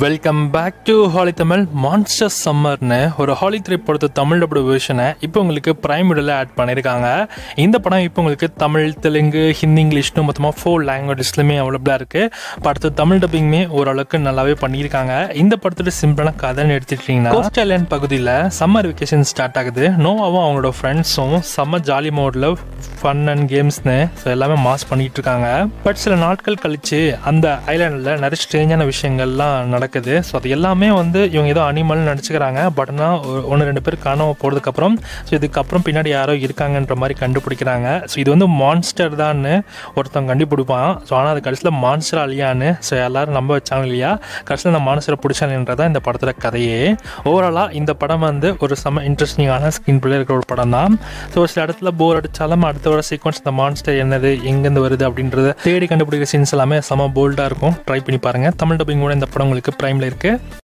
Welcome back to holly Tamil. Monster சம்மர்னு ஒரு holly திரைப்படத்தை தமிழ் டபுள் வெர்ஷனை இப்போ உங்களுக்கு பிரைம் வீடியோவில் ஆட் பண்ணியிருக்காங்க. இந்த படம் இப்போ உங்களுக்கு தமிழ், தெலுங்கு, ஹிந்தி, இங்கிலீஷ்னு மொத்தமாக 4 லாங்குவேஜஸ்லையுமே அவைலபிளாக இருக்குது. படத்து தமிழ் டப்பிங்குமே ஓரளவுக்கு நல்லாவே பண்ணியிருக்காங்க. இந்த படத்தோட சிம்பிளான கதைன்னு எடுத்துக்கிட்டிங்கன்னா, கோஸ்ட் ஐலாண்ட் பகுதியில் சம்மர் வெக்கேஷன் ஸ்டார்ட் ஆகுது. நோவாவும் அவங்களோட ஃப்ரெண்ட்ஸும் செம்ம ஜாலி மோடில் ஃபன் அண்ட் கேம்ஸ்னு எல்லாமே மாஸ் பண்ணிகிட்டு இருக்காங்க. பட் சில நாட்கள் கழித்து அந்த ஐலாண்டில் நிறைய ஸ்ட்ரேஞ்சான விஷயங்கள்லாம் நடக்குது. ஸோ அது எல்லாமே இவங்க ஏதோ அனிமல் நடிச்சுக்கிறாங்க. பட் ஆனால் 1-2 பேர் காணாமல் போகிறதுக்கப்புறம் இதுக்கப்புறம் பின்னாடி யாரோ இருக்காங்கன்ற மாதிரி கண்டுபிடிக்கிறாங்க. ஸோ இது மான்ஸ்டர் தான்னு ஒருத்தவங்க கண்டுபிடிப்பான். ஸோ ஆனால் அது கடைசியில் மான்ஸ்டர் அழியான்னு எல்லாரும் நம்ப வச்சாங்க இல்லையா. கடைசியில் அந்த மான்ஸ்டரை பிடிச்சான்றதான் இந்த படத்தோட கதையே. ஓவராலாக இந்த படம் ஒரு செம்ம இன்ட்ரெஸ்டிங்கான ஸ்கிரீன் பிளே இருக்கிற ஒரு படம் தான். ஸோ சில இடத்துல போர் அடித்தாலும் அடுத்த வர சீக்வன்ஸ் இந்த மான்ஸ்டர் என்னது, எங்கேருந்து வருது அப்படின்றத தேடி கண்டுபிடிக்கிற சீன்ஸ் எல்லாமே செம்ம போல்டாக இருக்கும். ட்ரை பண்ணி பாருங்கள். தமிழ் டப்பிங் கூட இந்த படம் உங்களுக்கு பிரைமில் இருக்குது.